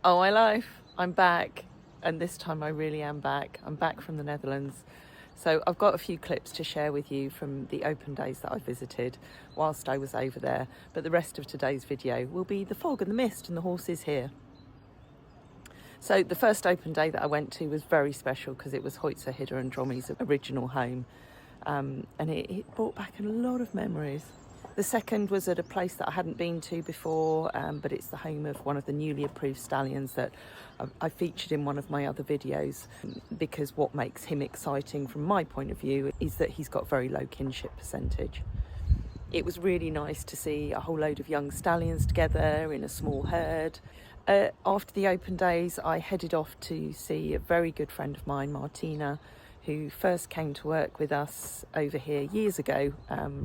Oh, my life, I'm back, and this time I really am back. I'm back from the Netherlands. So I've got a few clips to share with you from the open days that I visited whilst I was over there, but the rest of today's video will be the fog and the mist and the horses here. So the first open day that I went to was very special because it was Hoih and Drommy's original home, and it brought back a lot of memories. The second was at a place that I hadn't been to before, but it's the home of one of the newly approved stallions that I featured in one of my other videos, because what makes him exciting from my point of view is that he's got very low kinship percentage. It was really nice to see a whole load of young stallions together in a small herd. After the open days, I headed off to see a very good friend of mine, Martina, who first came to work with us over here years ago,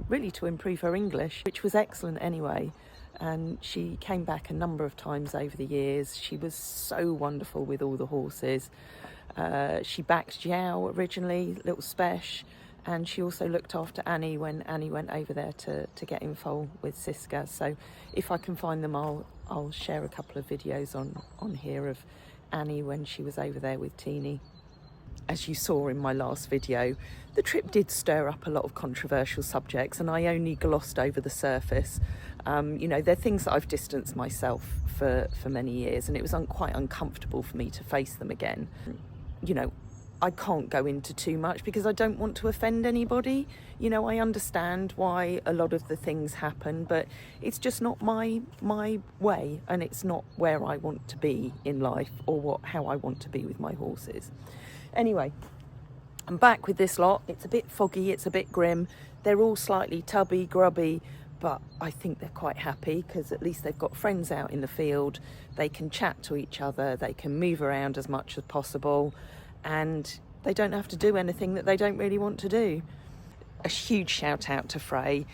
really to improve her English, which was excellent anyway. And she came back a number of times over the years. She was so wonderful with all the horses. She backed Jiao originally, little Spesh, and she also looked after Annie when Annie went over there to get in foal with Siska. So if I can find them, I'll share a couple of videos on here of Annie when she was over there with Teeny. As you saw in my last video, the trip did stir up a lot of controversial subjects, and I only glossed over the surface. You know, they're things that I've distanced myself for many years, and it was quite uncomfortable for me to face them again. You know, I can't go into too much because I don't want to offend anybody. You know, I understand why a lot of the things happen, but it's just not my way, and it's not where I want to be in life or how I want to be with my horses. Anyway, I'm back with this lot. It's a bit foggy, it's a bit grim. They're all slightly tubby, grubby, but I think they're quite happy because at least they've got friends out in the field. They can chat to each other, they can move around as much as possible, and they don't have to do anything that they don't really want to do. A huge shout out to Frey.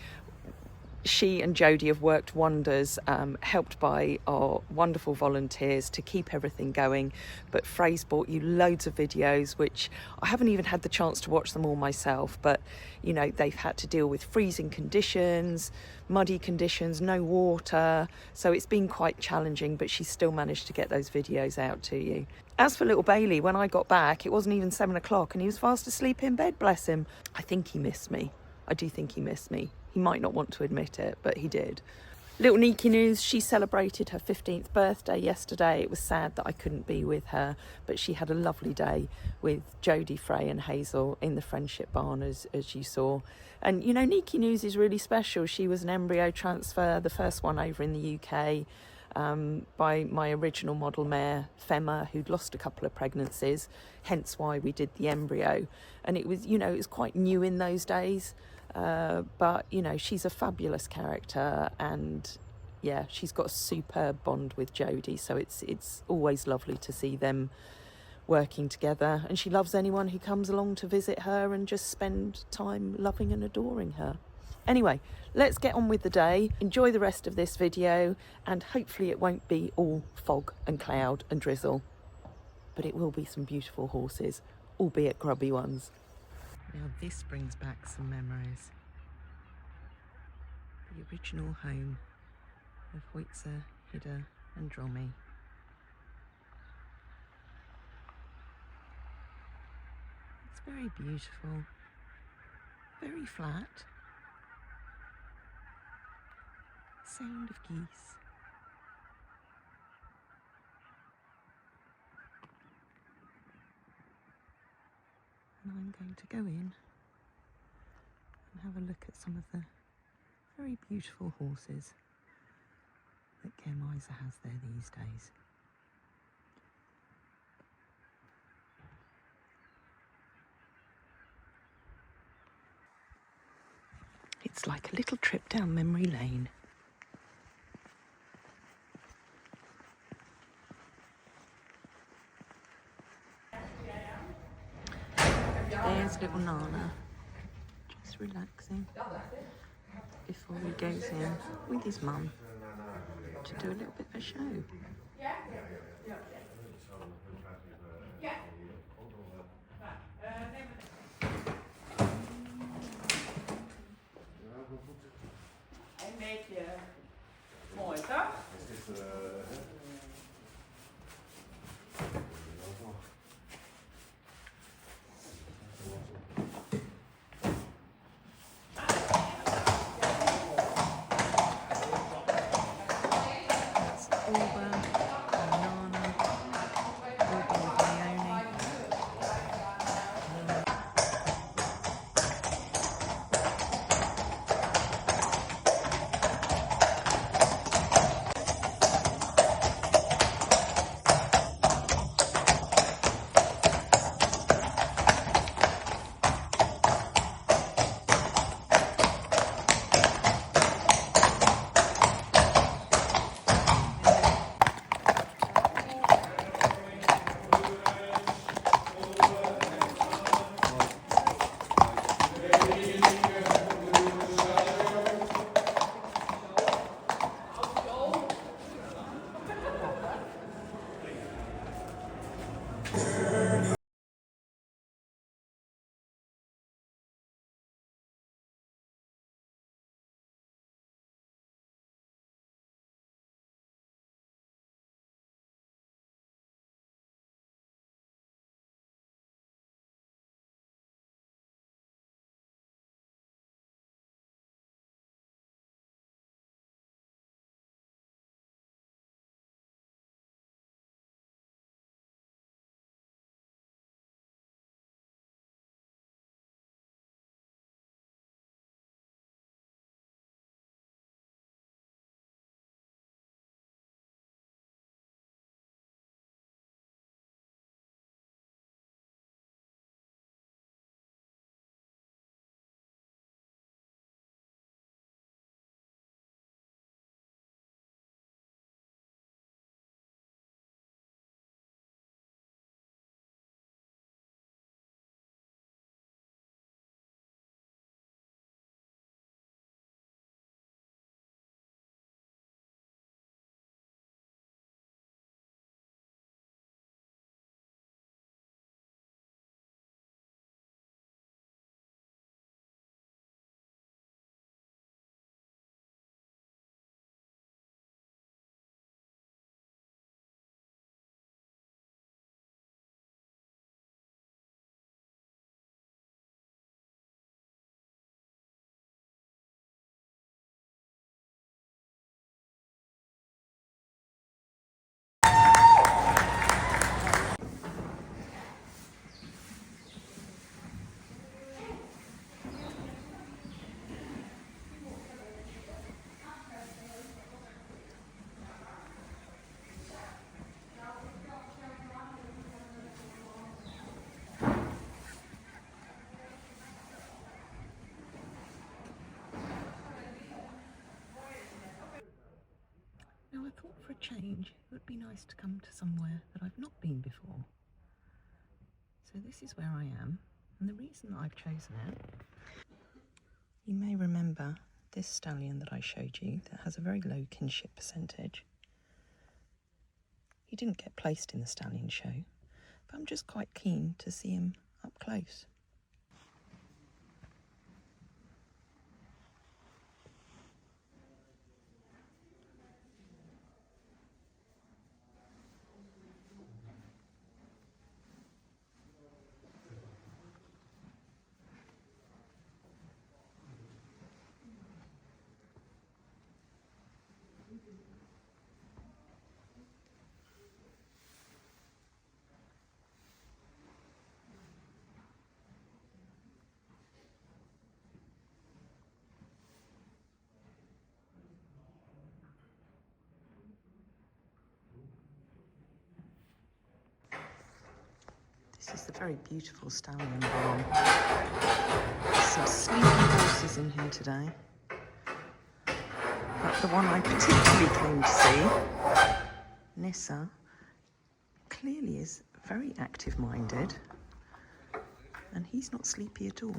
She and Jodie have worked wonders, helped by our wonderful volunteers to keep everything going. But Frey's brought you loads of videos, which I haven't even had the chance to watch them all myself. But, you know, they've had to deal with freezing conditions, muddy conditions, no water. So it's been quite challenging, but she's still managed to get those videos out to you. As for little Bailey, when I got back, it wasn't even 7 o'clock and he was fast asleep in bed, bless him. I think he missed me. I do think he missed me. He might not want to admit it, but he did. Little Niki News, she celebrated her 15th birthday yesterday. It was sad that I couldn't be with her, but she had a lovely day with Jodie, Frey and Hazel in the Friendship Barn, as you saw. And, you know, Niki News is really special. She was an embryo transfer, the first one over in the UK, by my original model mare, Femma, who'd lost a couple of pregnancies, hence why we did the embryo. And it was, you know, it was quite new in those days. But, you know, she's a fabulous character, and yeah, she's got a superb bond with Jodie, so it's always lovely to see them working together, and she loves anyone who comes along to visit her and just spend time loving and adoring her. Anyway, let's get on with the day, enjoy the rest of this video, and hopefully it won't be all fog and cloud and drizzle, but it will be some beautiful horses, albeit grubby ones. Now this brings back some memories. The original home of Hoih, Hida and Drommy. It's very beautiful, very flat. Sound of geese. And I'm going to go in and have a look at some of the very beautiful horses that Germeisa has there these days. It's like a little trip down memory lane. There's little Nana, just relaxing before he goes in with his mum to do a little bit of a show. Een beetje mooi, toch? banana, Grubby with Leone. Now I thought for a change it would be nice to come to somewhere that I've not been before. So this is where I am, and the reason that I've chosen it, you may remember this stallion that I showed you that has a very low kinship percentage. He didn't get placed in the stallion show, but I'm just quite keen to see him up close. This is the very beautiful stallion barn. There's some sleepy horses in here today. But the one I particularly came to see, Nissa, clearly is very active-minded, and he's not sleepy at all.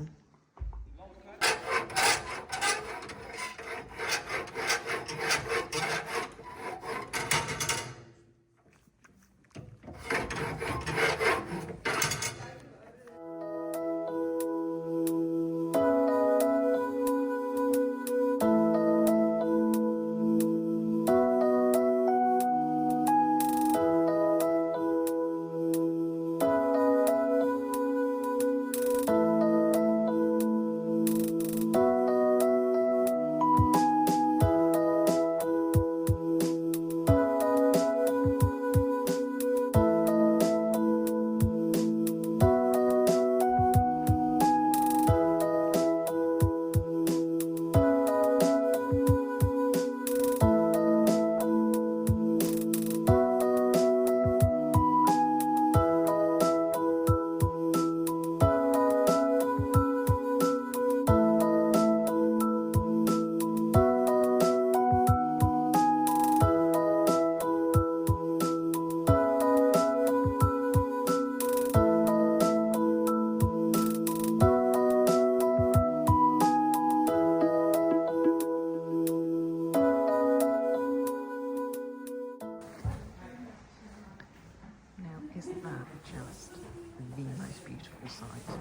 Isn't that just the most beautiful sight?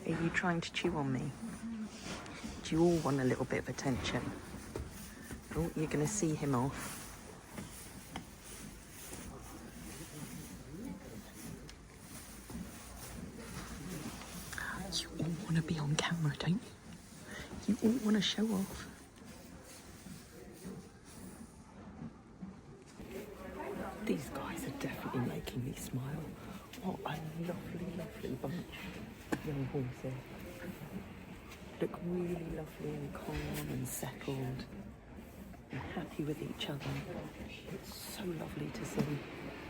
Are you trying to chew on me? Do you all want a little bit of attention? Oh, you're going to see him off. You all want to be on camera, don't you? You all want to show off. These guys are definitely making me smile. What a lovely, lovely bunch of young horses. Look really lovely and calm and settled and happy with each other. It's so lovely to see.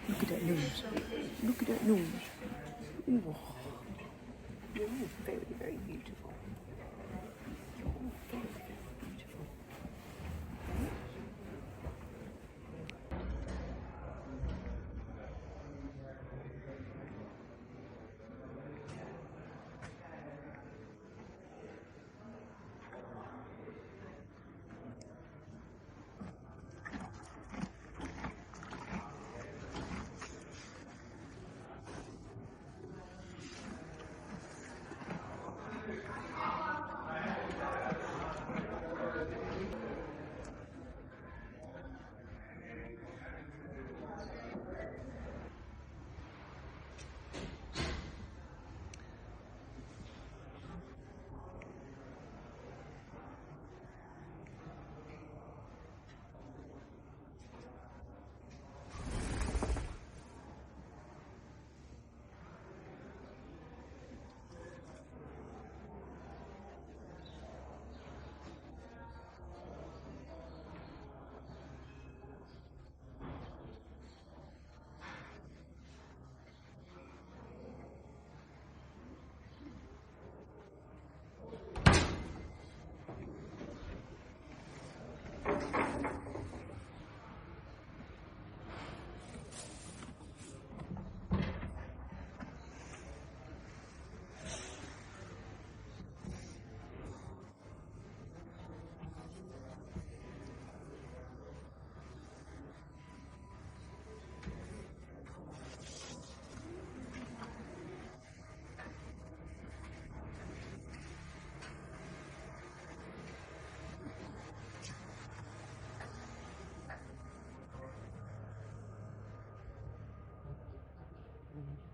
Look at that nose. Look at that nose. Ooh. You're all very, very beautiful. You're all very, very beautiful.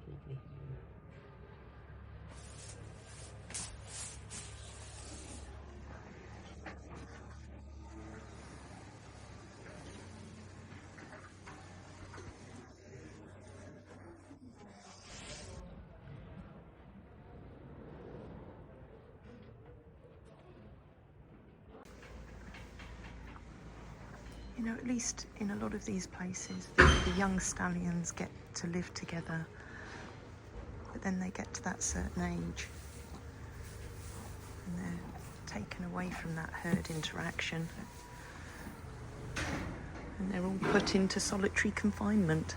Lovely. You know, at least in a lot of these places, the young stallions get to live together, but then they get to that certain age and they're taken away from that herd interaction and they're all put into solitary confinement.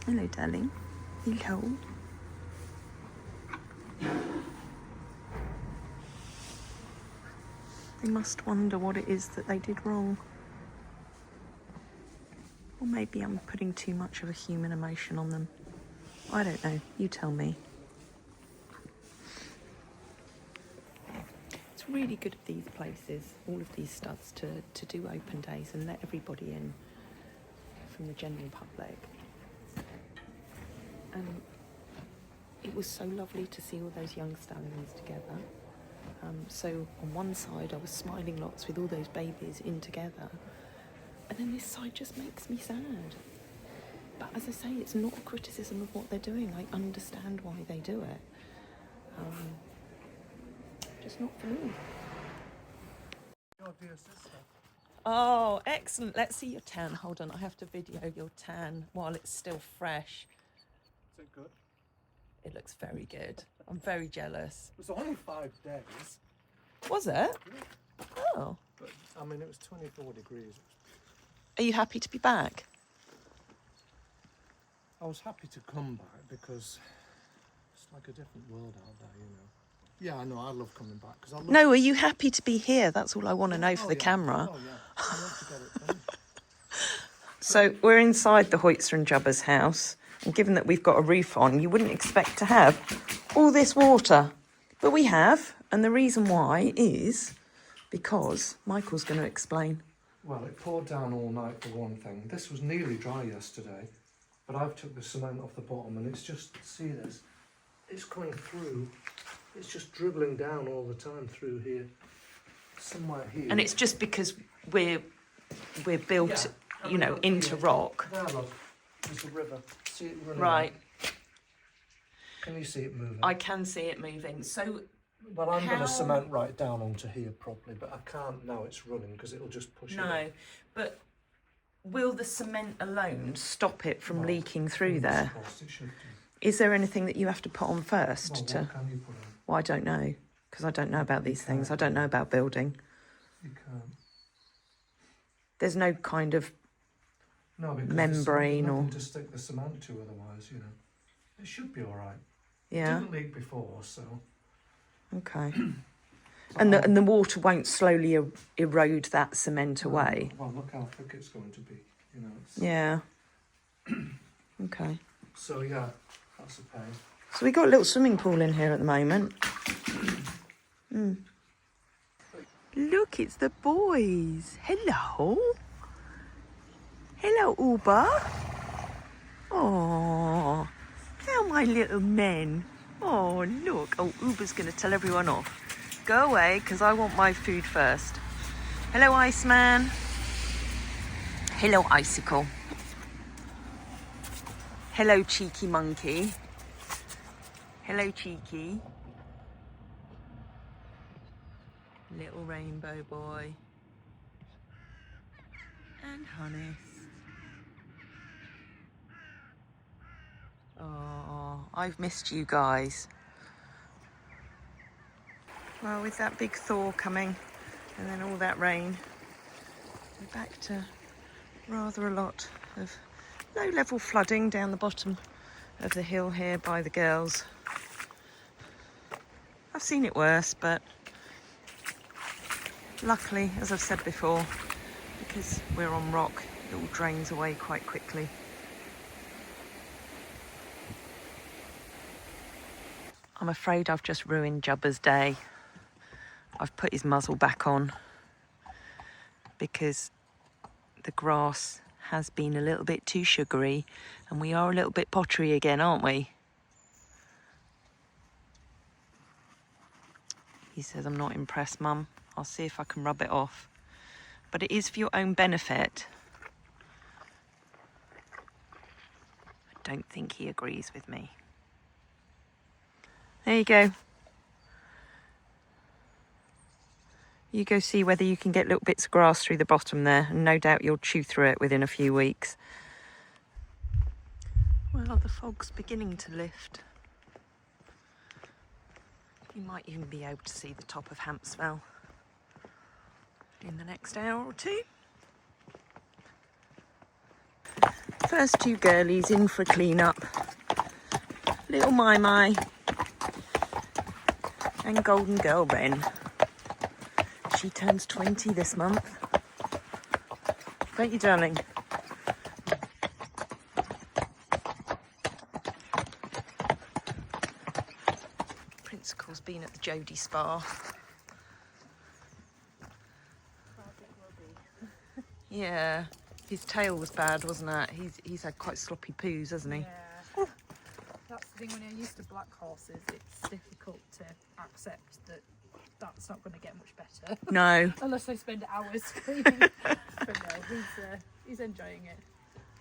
Hello, darling. Hello. They must wonder what it is that they did wrong. Or maybe I'm putting too much of a human emotion on them. I don't know. You tell me. It's really good of these places, all of these studs, to do open days and let everybody in from the general public. And it was so lovely to see all those young stallions together. So on one side I was smiling lots with all those babies in together. And then this side just makes me sad. But as I say, it's not a criticism of what they're doing. I understand why they do it. Just not for me. Your dear sister. Oh, excellent. Let's see your tan. Hold on, I have to video your tan while it's still fresh. Is it good? It looks very good. I'm very jealous. It was only 5 days. Was it? Oh. But, I mean, it was 24 degrees. Are you happy to be back? I was happy to come back because it's like a different world out there, you know. Yeah, I know, I love coming back. Cause I love... No, are you happy to be here? That's all I want to know for the camera. Oh, yeah. I love to get it done. So we're inside the Hoits and Jubbers house. And given that we've got a roof on, you wouldn't expect to have all this water. But we have. And the reason why is because Michael's going to explain. Well, it poured down all night for one thing. This was nearly dry yesterday, but I've took the cement off the bottom and it's just, see this, it's coming through, it's just dribbling down all the time through here, somewhere here. And it's just because we're built, you know, into rock. There, look, there's the river. See it running? Right. Can you see it moving? I can see it moving. So, well, I'm going to cement right down onto here properly, but I can't now it's running because it'll just push it. No, but will the cement alone stop it from leaking through there? It should do. Is there anything that you have to put on first? Well, what can you put on? Well, I don't know, because I don't know about these things. I don't know about building. You can't. There's no kind of because membrane there's or... to stick the cement to otherwise, you know. It should be all right. Yeah. It didn't leak before, so... Okay. And the water won't slowly erode that cement away? Well, look how thick it's going to be, you know. Yeah. Okay. So, yeah, that's a pain. So we got a little swimming pool in here at the moment. Look, it's the boys. Hello. Hello, Uber. Oh, how my little men. Oh, look. Oh, Uber's going to tell everyone off. Go away, because I want my food first. Hello, Iceman. Hello, Icicle. Hello, Cheeky Monkey. Hello, Cheeky. Little rainbow boy. And Hannes. Oh, I've missed you guys. Well, with that big thaw coming and then all that rain, we're back to rather a lot of low-level flooding down the bottom of the hill here by the girls. I've seen it worse, but luckily, as I've said before, because we're on rock, it all drains away quite quickly. I'm afraid I've just ruined Jubba's day. I've put his muzzle back on because the grass has been a little bit too sugary and we are a little bit pottery again, aren't we? He says, I'm not impressed, Mum. I'll see if I can rub it off. But it is for your own benefit. I don't think he agrees with me. There you go. You go see whether you can get little bits of grass through the bottom there, and no doubt you'll chew through it within a few weeks. Well, the fog's beginning to lift. You might even be able to see the top of Hampswell in the next hour or two. First two girlies in for a clean-up. Little Mai and Golden Girl Wren. She turns 20 this month. Don't you, darling? Principal's been at the Jodie Spa. Yeah, his tail was bad, wasn't it? He's had quite sloppy poos, hasn't he? Yeah. That's the thing, when you're used to black horses, it's difficult to accept that that's not going to get much better. No. Unless they spend hours cleaning. But no, he's enjoying it.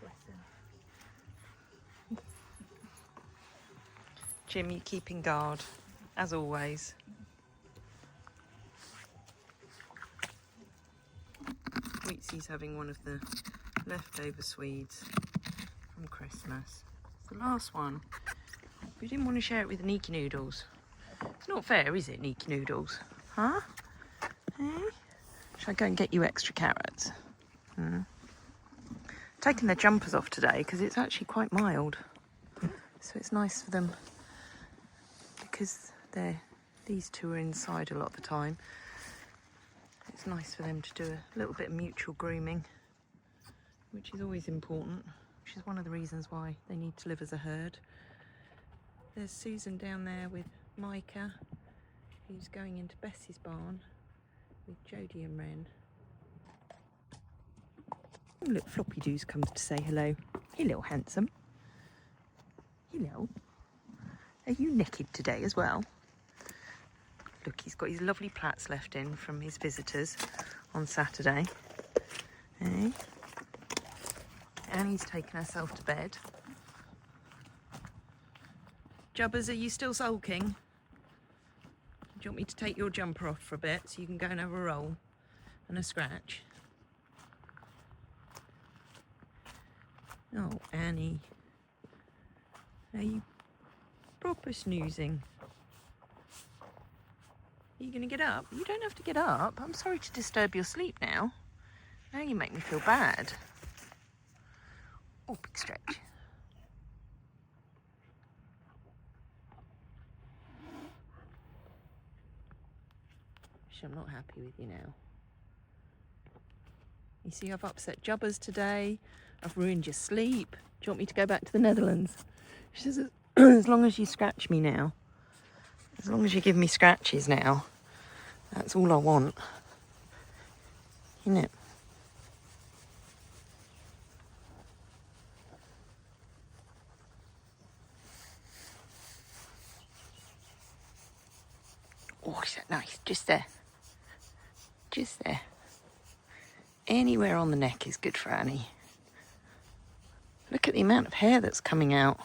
Bless him. Jim, you keeping guard, as always. Weetsy's having one of the leftover Swedes from Christmas. It's the last one. You didn't want to share it with Neeky Noodles. It's not fair, is it, Neeky Noodles? Huh? Eh? Should I go and get you extra carrots? Taking their jumpers off today because it's actually quite mild. So it's nice for them because these two are inside a lot of the time. It's nice for them to do a little bit of mutual grooming, which is always important, which is one of the reasons why they need to live as a herd. There's Susan down there with Micah, who's going into Bessie's barn with Jodie and Wren. Oh, look, Floppy Doo's come to say hello. Hello, handsome. Hello. Are you naked today as well? Look, he's got his lovely plaits left in from his visitors on Saturday. Eh? Annie's taken herself to bed. Jubbers, are you still sulking? Do you want me to take your jumper off for a bit so you can go and have a roll and a scratch? Oh, Annie. Are you proper snoozing? Are you going to get up? You don't have to get up. I'm sorry to disturb your sleep now. Now you make me feel bad. Oh, big stretch. I'm not happy with you now. You see, I've upset Jubbers today. I've ruined your sleep. Do you want me to go back to the Netherlands? She says, as long as you scratch me now, as long as you give me scratches now, that's all I want. Isn't it? Oh, is that nice? Just there. Just there. Anywhere on the neck is good for Annie. Look at the amount of hair that's coming out.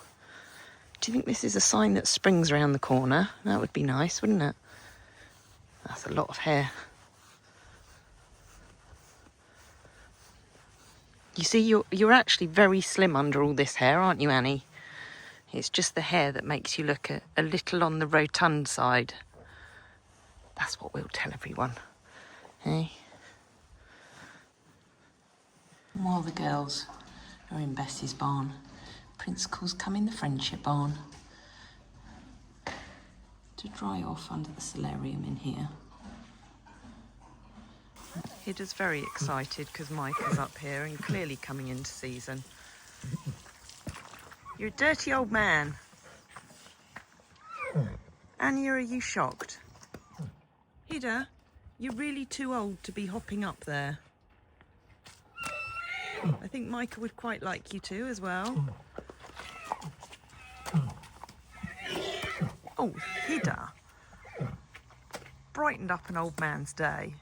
Do you think this is a sign that spring's around the corner? That would be nice, wouldn't it? That's a lot of hair. You see, you're actually very slim under all this hair, aren't you, Annie? It's just the hair that makes you look a little on the rotund side. That's what we'll tell everyone. Hey? While the girls are in Bessie's barn, Principal's come in the friendship barn to dry off under the solarium in here. Hida's very excited because Micah's up here and clearly coming into season. You're a dirty old man. Anya, are you shocked? Hida, you're really too old to be hopping up there. I think Micah would quite like you too as well. Oh, Hida. Brightened up an old man's day.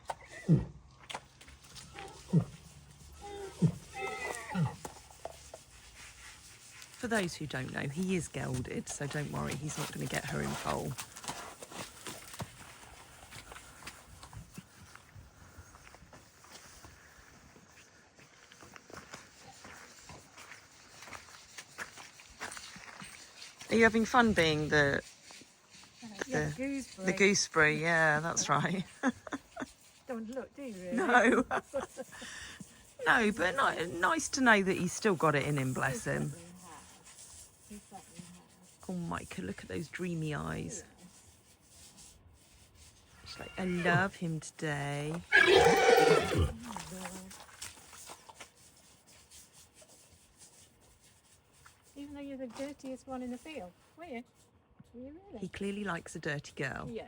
For those who don't know, he is gelded, so don't worry, he's not going to get her in foal. Are you having fun being the gooseberry? Yeah, that's right. Don't look, do you really? No. No, but nice to know that he's still got it in him, bless him. Oh, Micah, look at those dreamy eyes. She's like, I love him today. Even though you're the dirtiest one in the field, were you? Were you really? He clearly likes a dirty girl. Yeah.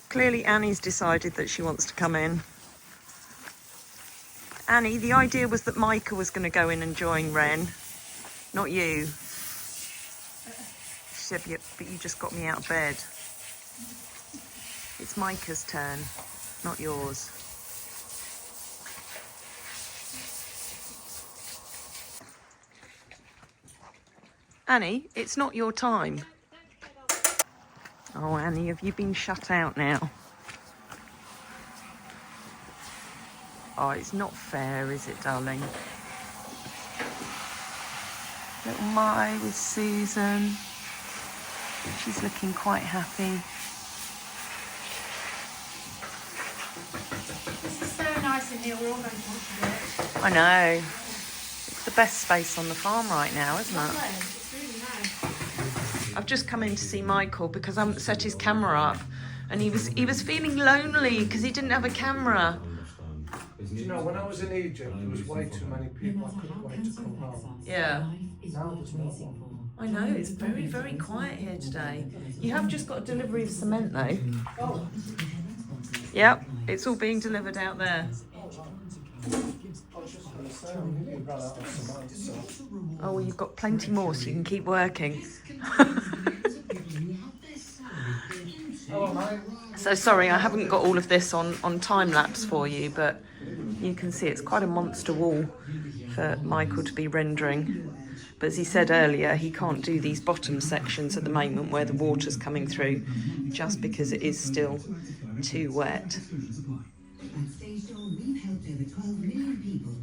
Clearly Annie's decided that she wants to come in. Annie, the idea was that Micah was going to go in and join Wren, not you. She said, yeah, but you just got me out of bed. It's Micah's turn, not yours. Annie, it's not your time. Oh, Annie, have you been shut out now? Oh, it's not fair, is it, darling? Little Mai with Susan. She's looking quite happy. This is so nice in here. We're all going to want to do it. I know. It's the best space on the farm right now, isn't it? It's really nice. I've just come in to see Michael because I haven't set his camera up, and he was feeling lonely because he didn't have a camera. Do you know, when I was in Egypt, there was way too many people. I couldn't wait to come home. Yeah. Now there's no one. I know, it's very, very quiet here today. You have just got a delivery of cement though. Oh, Yep, it's all being delivered out there. I was just going to say, you ran out of cement, so. Oh, well, you've got plenty more so you can keep working. Hello, mate. So sorry, I haven't got all of this on time lapse for you, but you can see it's quite a monster wall for Michael to be rendering. But as he said earlier, he can't do these bottom sections at the moment where the water's coming through, just because it is still too wet.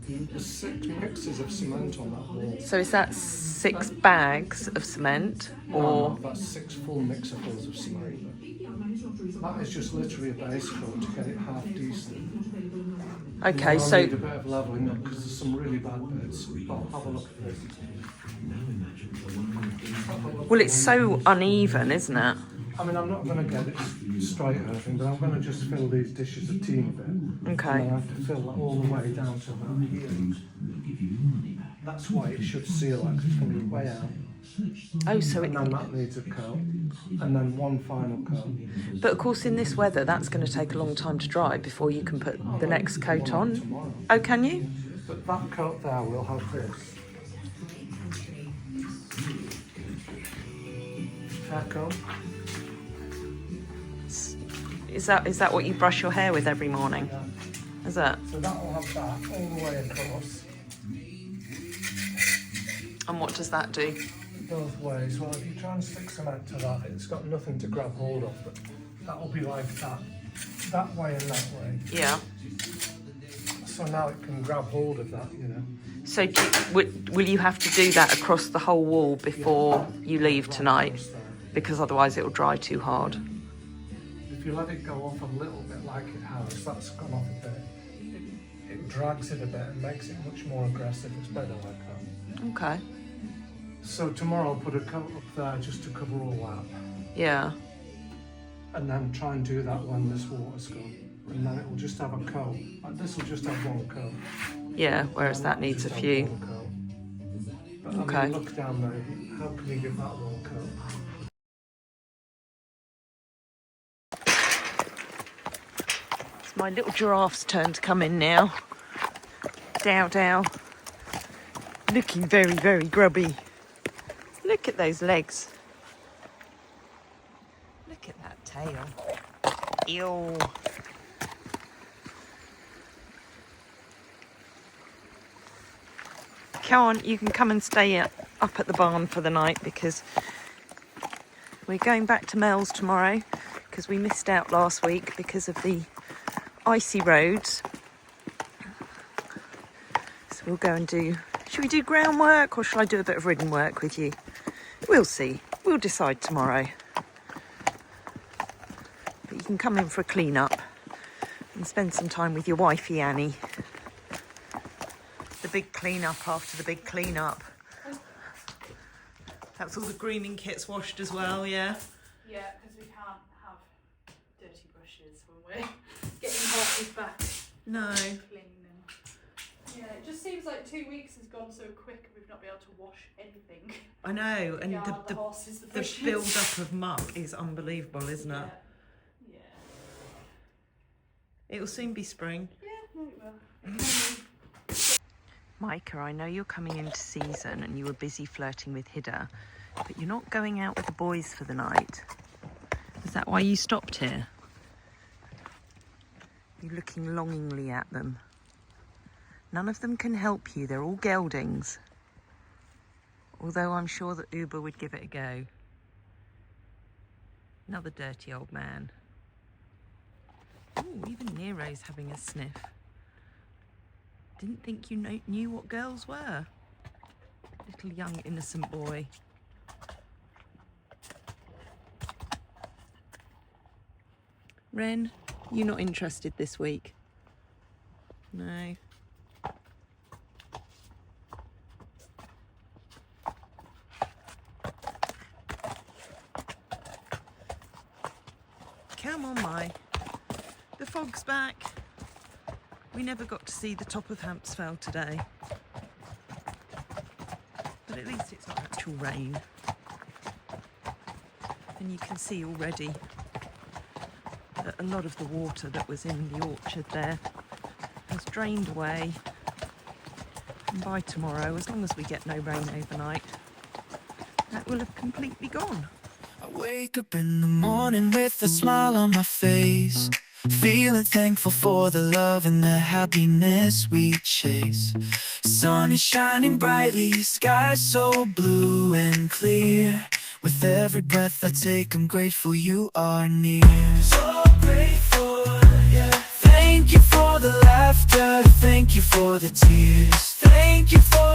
There's 6 mixes of cement on that wall. So is that 6 bags of cement, or? No, that's 6 full mixerfuls of cement. That is just literally a base coat to get it half decent. Okay, I'll so need a bit of levelling up because there's some really bad bits. But have a look at this. well, it's so uneven, isn't it? I mean, I'm not going to get it straight or anything, but I'm going to just fill these dishes a teeny bit. Okay. And I have to fill that all the way down to about here. That's why it should seal like it's going to be way out. Oh, so it. And then that needs a coat, and then one final coat. But of course, in this weather, that's going to take a long time to dry before you can put the next coat on. Tomorrow. Oh, can you? But that coat there will have this. Hair comb. Is that what you brush your hair with every morning? Yeah. Is that? So that will have that all the way across. And what does that do? Both ways. Well, if you try and stick cement to that, it's got nothing to grab hold of, but that will be like that way and that way. Yeah. So now it can grab hold of that, you know. So will you have to do that across the whole wall before you leave tonight? Because otherwise it will dry too hard. If you let it go off a little bit like it has, that's gone off a bit. It drags it a bit and makes it much more aggressive. It's better like that. Okay. So tomorrow I'll put a coat up there just to cover all that. Yeah. And then try and do that when this water's gone. And then it will just have a coat. This will just have one coat. Yeah, whereas that needs a few. But Okay. I mean, look down there. How can you give that one coat? It's my little giraffe's turn to come in now. Dow Dow. Looking very, very grubby. Look at those legs. Look at that tail. Ew. Come on, you can come and stay up at the barn for the night because we're going back to Mel's tomorrow because we missed out last week because of the icy roads. So we'll go and do... Should we do groundwork or shall I do a bit of ridden work with you? We'll see. We'll decide tomorrow. But you can come in for a clean up and spend some time with your wifey Annie. The big clean up after the big clean up. That's all the grooming kits washed as well, yeah? Yeah, because we can't have dirty brushes when we're getting horses back No. clean. And yeah, it just seems like 2 weeks has gone so quick and we've not been able to wash anything. I know, and Yard, the horses, the bushes. build up of muck is unbelievable, isn't it? Yeah. It will soon be spring. Yeah, no, it will. Micah, I know you're coming into season and you were busy flirting with Hida, but you're not going out with the boys for the night. Is that why you stopped here? You're looking longingly at them. None of them can help you, they're all geldings. Although I'm sure that Uber would give it a go. Another dirty old man. Ooh, even Nero's having a sniff. Didn't think you knew what girls were. Little young innocent boy. Wren, you're not interested this week? No. Come on, Mai. The fog's back. We never got to see the top of Hampsfell today. But at least it's not actual rain. And you can see already that a lot of the water that was in the orchard there has drained away. And by tomorrow, as long as we get no rain overnight, that will have completely gone. I wake up in the morning with a smile on my face, feeling thankful for the love and the happiness we chase. Sun is shining brightly, sky so blue and clear. With every breath I take, I'm grateful you are near. So grateful, yeah. Thank you for the laughter, thank you for the tears, thank you for